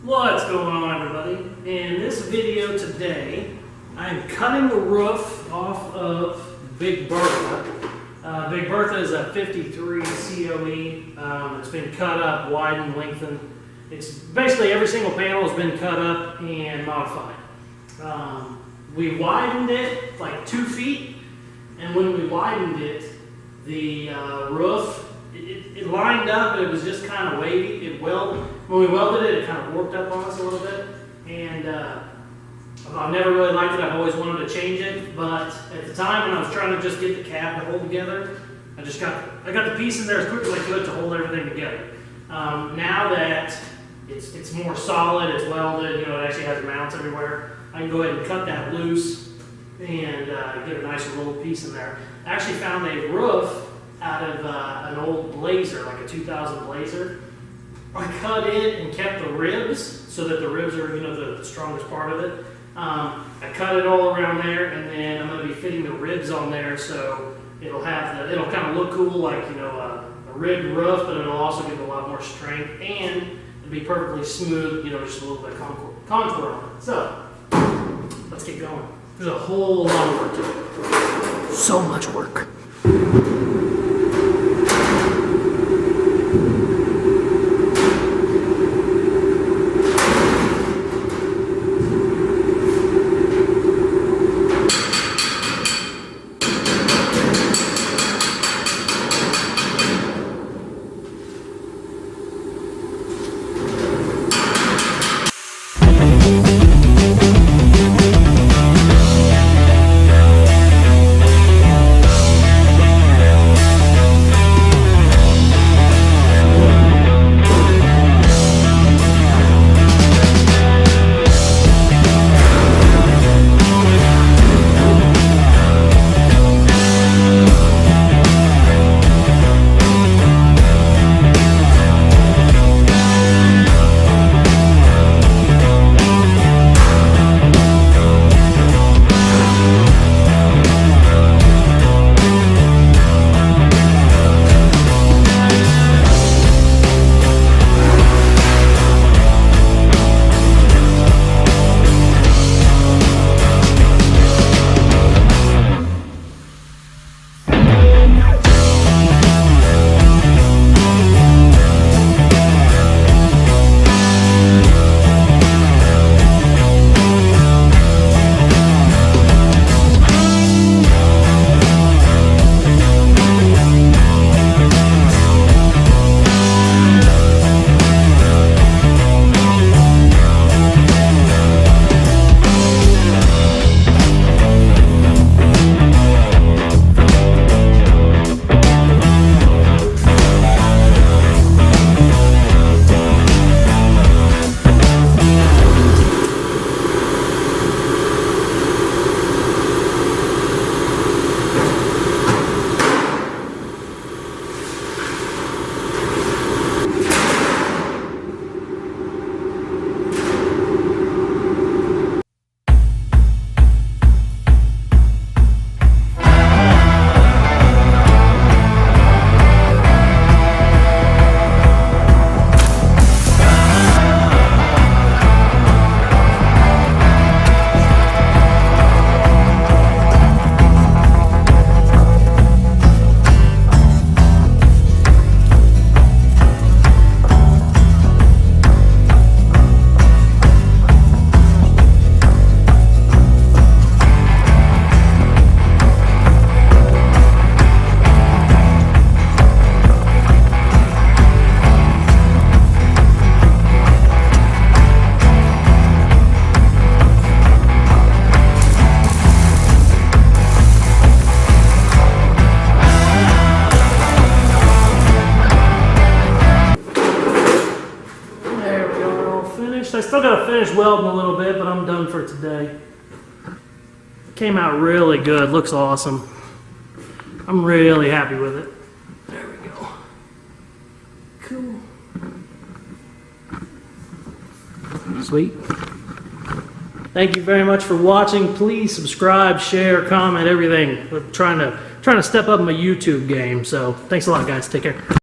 What's going on, everybody? In this video today, I'm cutting the roof off of Big Bertha. Big Bertha is a 53 COE. It's been cut up, widened, lengthened. It's basically every single panel has been cut up and modified. We widened it like 2 feet, and when we widened it, the roof, it lined up, but it was just kind of wavy. When we welded it, it kind of warped up on us a little bit, and I've never really liked it. I've always wanted to change it, but at the time when I was trying to just get the cab to hold together, I got the piece in there as quick as I could to hold everything together. Now that it's more solid, it's welded, it actually has mounts everywhere, I can go ahead and cut that loose and get a nice rolled piece in there. I actually found a roof out of an old Blazer, like a 2000 Blazer. I cut it and kept the ribs so that the ribs are, the strongest part of it. I cut it all around there, and then I'm going to be fitting the ribs on there, so it'll kind of look cool, like a ribbed roof, but it'll also give it a lot more strength, and it'll be perfectly smooth, just a little bit of contour on it. So let's get going. There's a whole lot of work to do. So much work. I still got to finish welding a little bit, but I'm done for today. Came out really good. Looks awesome. I'm really happy with it. There we go. Cool. Sweet. Thank you very much for watching. Please subscribe, share, comment, everything. We're trying to step up my YouTube game. So thanks a lot, guys. Take care.